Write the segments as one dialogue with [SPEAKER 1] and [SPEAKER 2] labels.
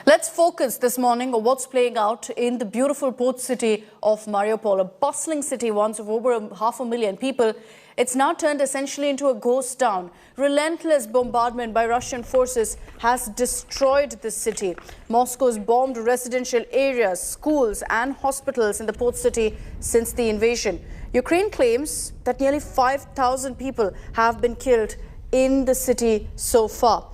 [SPEAKER 1] Let's focus this morning on what's playing out in the beautiful port city of Mariupol, a bustling city once of over 500,000 people. It's now turned essentially into a ghost town. Relentless bombardment by Russian forces has destroyed this city. Moscow's bombed residential areas, schools and hospitals in the port city since the invasion. Ukraine claims that nearly 5,000 people have been killed in the city so far.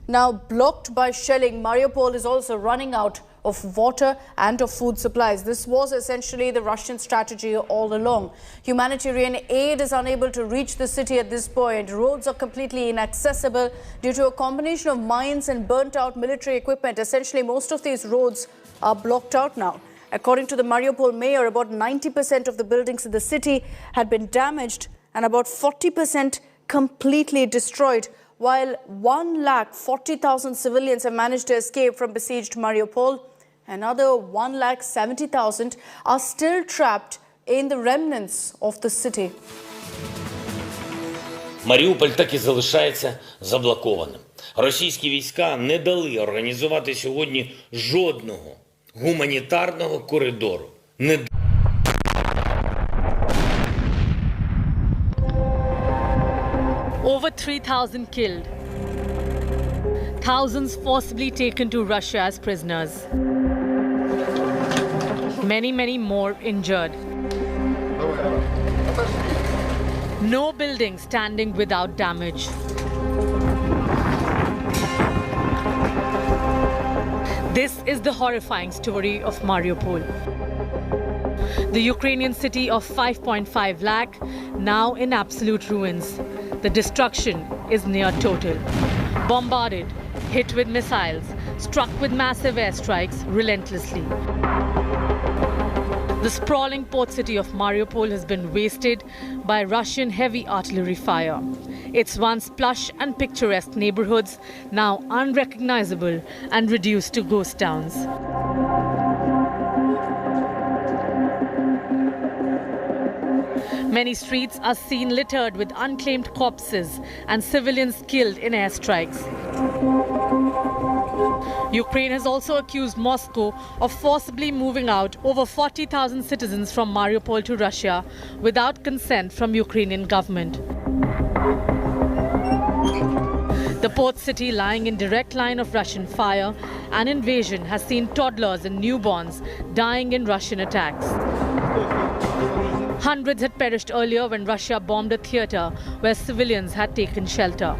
[SPEAKER 1] Now blocked by shelling, Mariupol is also running out of water and of food supplies. This was essentially the Russian strategy all along. Humanitarian aid is unable to reach the city at this point. Roads are completely inaccessible due to a combination of mines and burnt out military equipment. Essentially, most of these roads are blocked out now. According to the Mariupol mayor, about 90% of the buildings in the city had been damaged and about 40% completely destroyed, while 140,000 civilians have managed to escape from besieged Mariupol. Another 170,000 are still trapped in the remnants of the city.
[SPEAKER 2] Маріуполь так і залишається заблокованим. Російські війська не дали організувати сьогодні жодного гуманітарного коридору.
[SPEAKER 3] Over 3,000 killed. Thousands forcibly taken to Russia as prisoners. Many more injured. No building standing without damage. This is the horrifying story of Mariupol. The Ukrainian city of 5.5 lakh, now in absolute ruins. The destruction is near total. Bombarded, hit with missiles, struck with massive airstrikes relentlessly. The sprawling port city of Mariupol has been wasted by Russian heavy artillery fire. Its once plush and picturesque neighborhoods now unrecognizable and reduced to ghost towns. Many streets are seen littered with unclaimed corpses and civilians killed in airstrikes. Ukraine has also accused Moscow of forcibly moving out over 40,000 citizens from Mariupol to Russia without consent from Ukrainian government. The port city, lying in direct line of Russian fire and invasion, has seen toddlers and newborns dying in Russian attacks. Hundreds had perished earlier when Russia bombed a theatre where civilians had taken shelter.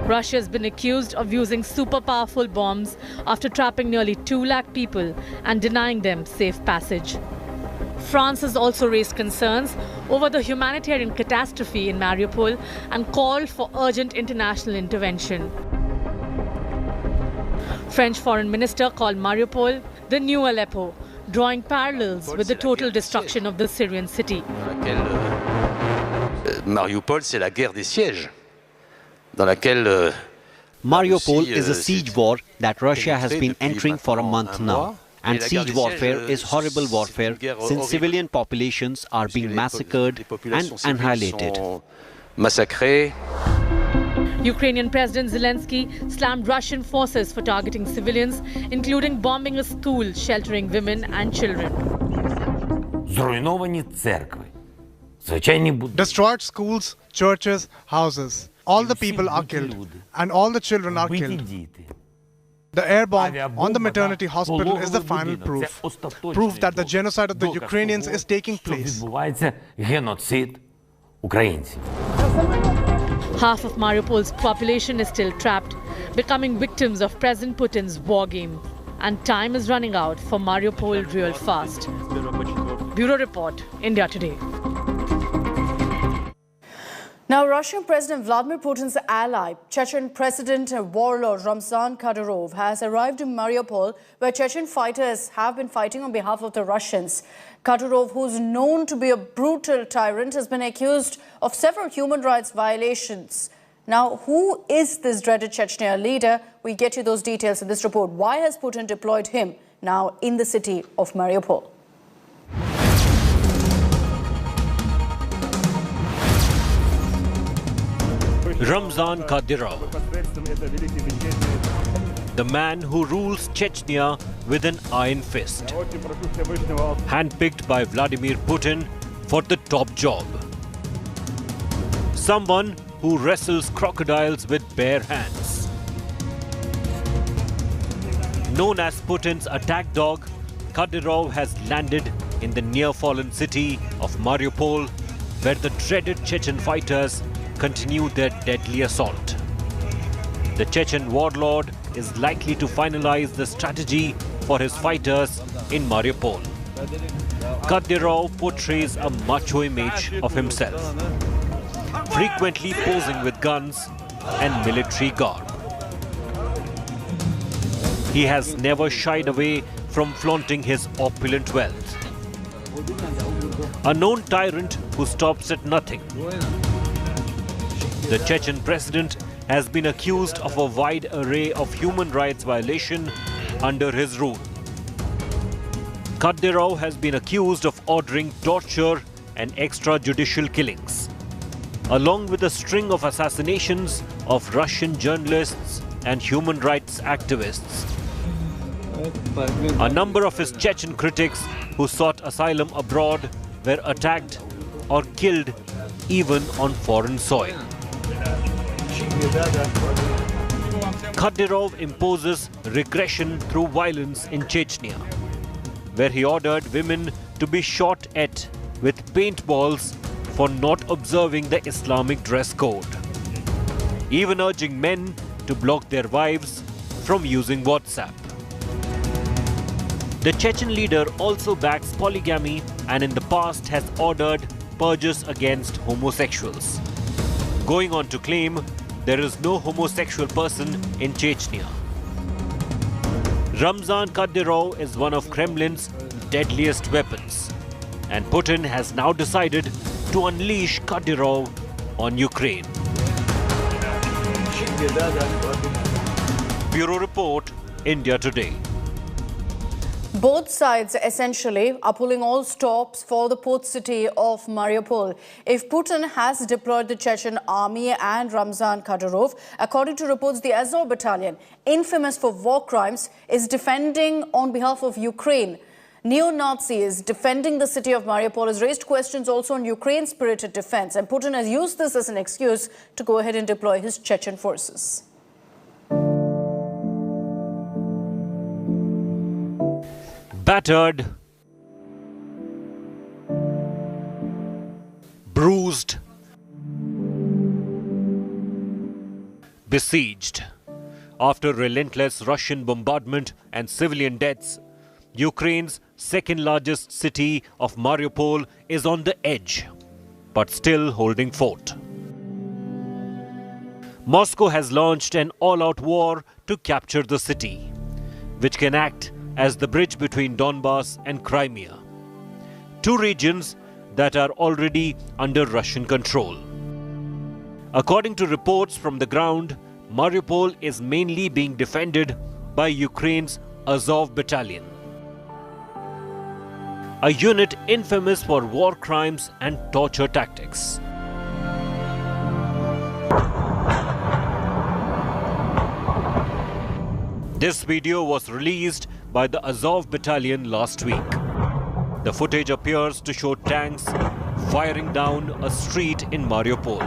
[SPEAKER 3] Russia has been accused of using super powerful bombs after trapping nearly 2 lakh people and denying them safe passage. France has also raised concerns over the humanitarian catastrophe in Mariupol and called for urgent international intervention. French Foreign Minister called Mariupol the new Aleppo, drawing parallels with the total destruction of the Syrian city.
[SPEAKER 4] Mariupol, c'est la guerre des sièges, dans laquelle
[SPEAKER 5] Mariupol is a siege war that Russia has been entering for a month now. And siege warfare is horrible warfare since civilian populations are being massacred and annihilated.
[SPEAKER 3] Ukrainian President Zelensky slammed Russian forces for targeting civilians, including bombing a school sheltering women and children.
[SPEAKER 6] Destroyed schools, churches, houses. All the people are killed, and all the children are killed. The air bomb on the maternity hospital is the final proof that the genocide of the Ukrainians is taking place.
[SPEAKER 3] Half of Mariupol's population is still trapped, becoming victims of President Putin's war game. And time is running out for Mariupol real fast. Bureau Report, India Today.
[SPEAKER 1] Now, Russian President Vladimir Putin's ally, Chechen President and warlord Ramzan Kadyrov, has arrived in Mariupol, where Chechen fighters have been fighting on behalf of the Russians. Kadyrov, who's known to be a brutal tyrant, has been accused of several human rights violations. Now, who is this dreaded Chechnya leader? We get you those details in this report. Why has Putin deployed him now in the city of Mariupol?
[SPEAKER 5] Ramzan Kadyrov.
[SPEAKER 7] the man who rules Chechnya with an iron fist, handpicked by Vladimir Putin for the top job. Someone who wrestles crocodiles with bare hands. Known as Putin's attack dog, Kadyrov has landed in the near-fallen city of Mariupol, where the dreaded Chechen fighters continue their deadly assault. The Chechen warlord is likely to finalize the strategy for his fighters in Mariupol. Kadyrov portrays a macho image of himself, frequently posing with guns and military garb. He has never shied away from flaunting his opulent wealth. A known tyrant who stops at nothing. The Chechen president has been accused of a wide array of human rights violations under his rule. Kadyrov has been accused of ordering torture and extrajudicial killings, along with a string of assassinations of Russian journalists and human rights activists. A number of his Chechen critics who sought asylum abroad were attacked or killed even on foreign soil. Kadyrov imposes regression through violence in Chechnya, where he ordered women to be shot at with paintballs for not observing the Islamic dress code, even urging men to block their wives from using WhatsApp. The Chechen leader also backs polygamy and in the past has ordered purges against homosexuals, going on to claim there is no homosexual person in Chechnya. Ramzan Kadyrov is one of Kremlin's deadliest weapons, and Putin has now decided to unleash Kadyrov on Ukraine. Bureau Report, India Today.
[SPEAKER 1] Both sides essentially are pulling all stops for the port city of Mariupol. If Putin has deployed the Chechen army and Ramzan Kadyrov, according to reports, the Azov battalion, infamous for war crimes, is defending on behalf of Ukraine. Neo-Nazis defending the city of Mariupol has raised questions also on Ukraine's spirited defense, and Putin has used this as an excuse to go ahead and deploy his Chechen forces.
[SPEAKER 7] Battered, bruised, besieged. After relentless Russian bombardment and civilian deaths, Ukraine's second-largest city of Mariupol is on the edge, but still holding fort. Moscow has launched an all-out war to capture the city, which can act as the bridge between Donbass and Crimea, two regions that are already under Russian control. According to reports from the ground, Mariupol is mainly being defended by Ukraine's Azov battalion, a unit infamous for war crimes and torture tactics. This video was released by the Azov battalion last week. The footage appears to show tanks firing down a street in Mariupol.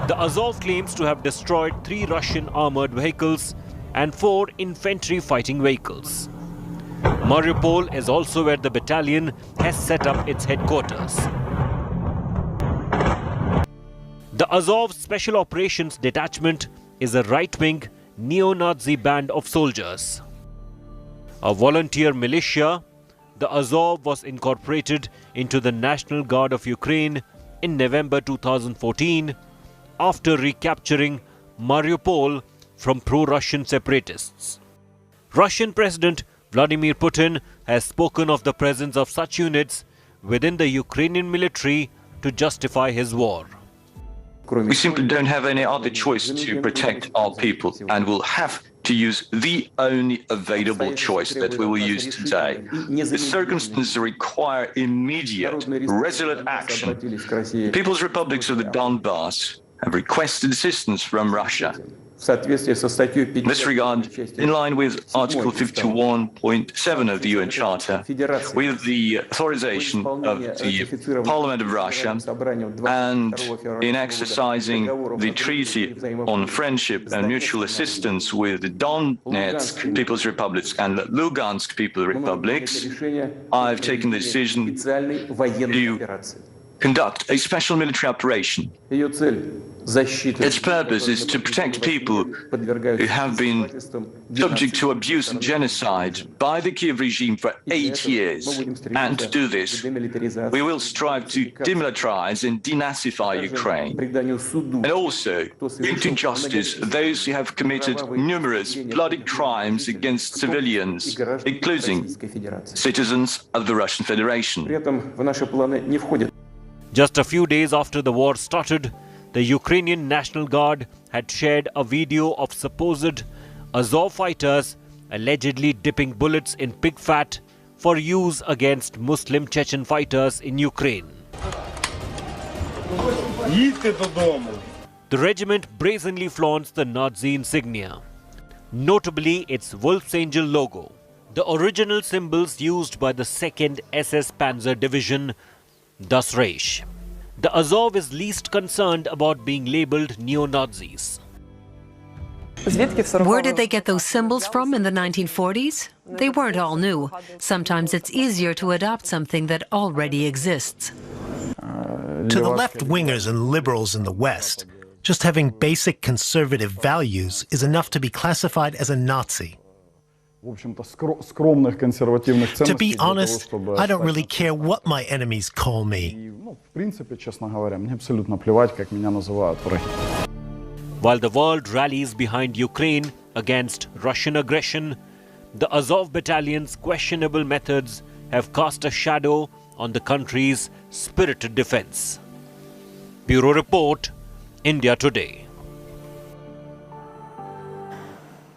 [SPEAKER 7] The Azov claims to have destroyed 3 Russian armored vehicles and 4 infantry fighting vehicles. Mariupol is also where the battalion has set up its headquarters. The Azov Special Operations Detachment is a right-wing neo-Nazi band of soldiers. A volunteer militia, the Azov was incorporated into the National Guard of Ukraine in November 2014 after recapturing Mariupol from pro-Russian separatists. Russian President Vladimir Putin has spoken of the presence of such units within the Ukrainian military to justify his war.
[SPEAKER 8] We simply don't have any other choice to protect our people, and we'll have to use the only available choice that we will use today. The circumstances require immediate, resolute action. The People's Republics of the Donbass have requested assistance from Russia. In this regard, in line with Article 51.7 of the UN Charter, with the authorization of the Parliament of Russia, and in exercising the Treaty on Friendship and Mutual Assistance with the Donetsk People's Republics and Lugansk People's Republics, I've taken the decision to conduct a special military operation. Its purpose is to protect people who have been subject to abuse and genocide by the Kiev regime for 8 years. And to do this, we will strive to demilitarize and denazify Ukraine, and also bring to justice those who have committed numerous bloody crimes against civilians, including citizens of the Russian Federation.
[SPEAKER 7] Just a few days after the war started, the Ukrainian National Guard had shared a video of supposed Azov fighters allegedly dipping bullets in pig fat for use against Muslim Chechen fighters in Ukraine. The regiment brazenly flaunts the Nazi insignia, notably its Wolf's Angel logo, the original symbols used by the 2nd SS Panzer Division, Das Reich. The Azov is least concerned about being labelled neo-Nazis.
[SPEAKER 9] Where did they get those symbols from in the 1940s? They weren't all new. Sometimes it's easier to adopt something that already exists.
[SPEAKER 10] To the left-wingers and liberals in the West, just having basic conservative values is enough to be classified as a Nazi. To be honest, I don't really care what my enemies call me.
[SPEAKER 7] While the world rallies behind Ukraine against Russian aggression, the Azov battalion's questionable methods have cast a shadow on the country's spirited defense. Bureau Report, India Today.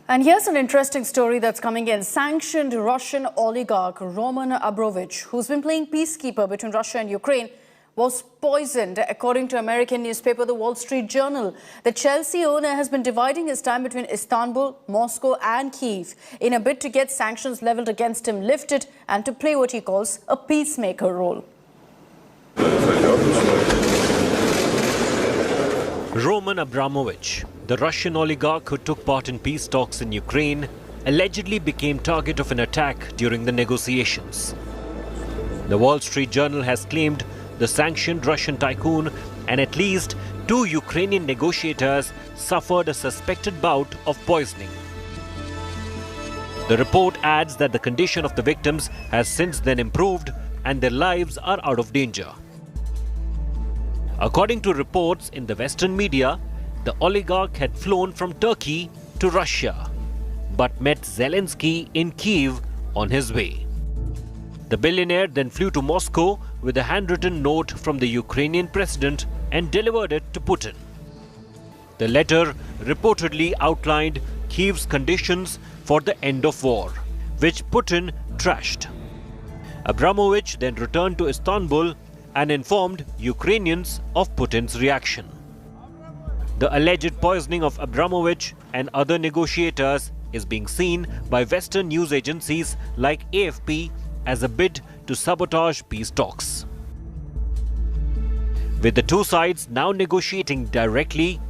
[SPEAKER 1] And here's an interesting story that's coming in. Sanctioned Russian oligarch Roman Abramovich, who's been playing peacekeeper between Russia and Ukraine, was poisoned, according to American newspaper The Wall Street Journal. The Chelsea owner has been dividing his time between Istanbul, Moscow and Kyiv in a bid to get sanctions leveled against him lifted and to play what he calls a peacemaker role.
[SPEAKER 7] Roman Abramovich, the Russian oligarch who took part in peace talks in Ukraine, allegedly became target of an attack during the negotiations. The Wall Street Journal has claimed the sanctioned Russian tycoon and at least 2 Ukrainian negotiators suffered a suspected bout of poisoning. The report adds that the condition of the victims has since then improved and their lives are out of danger. According to reports in the Western media, the oligarch had flown from Turkey to Russia, but met Zelensky in Kyiv on his way. The billionaire then flew to Moscow with a handwritten note from the Ukrainian president and delivered it to Putin. The letter reportedly outlined Kyiv's conditions for the end of war, which Putin trashed. Abramovich then returned to Istanbul and informed Ukrainians of Putin's reaction. The alleged poisoning of Abramovich and other negotiators is being seen by Western news agencies like AFP as a bid to sabotage peace talks. With the 2 sides now negotiating directly,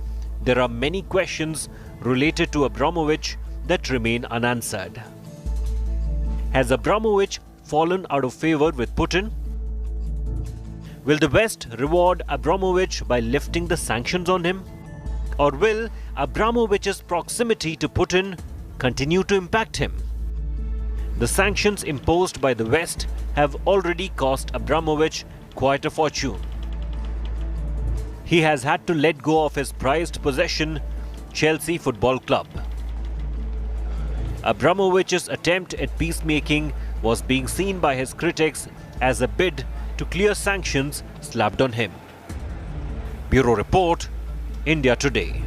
[SPEAKER 7] there are many questions related to Abramovich that remain unanswered. Has Abramovich fallen out of favor with Putin? Will the West reward Abramovich by lifting the sanctions on him? Or will Abramovich's proximity to Putin continue to impact him? The sanctions imposed by the West have already cost Abramovich quite a fortune. He has had to let go of his prized possession, Chelsea Football Club. Abramovich's attempt at peacemaking was being seen by his critics as a bid to clear sanctions slapped on him. Bureau Report, India Today.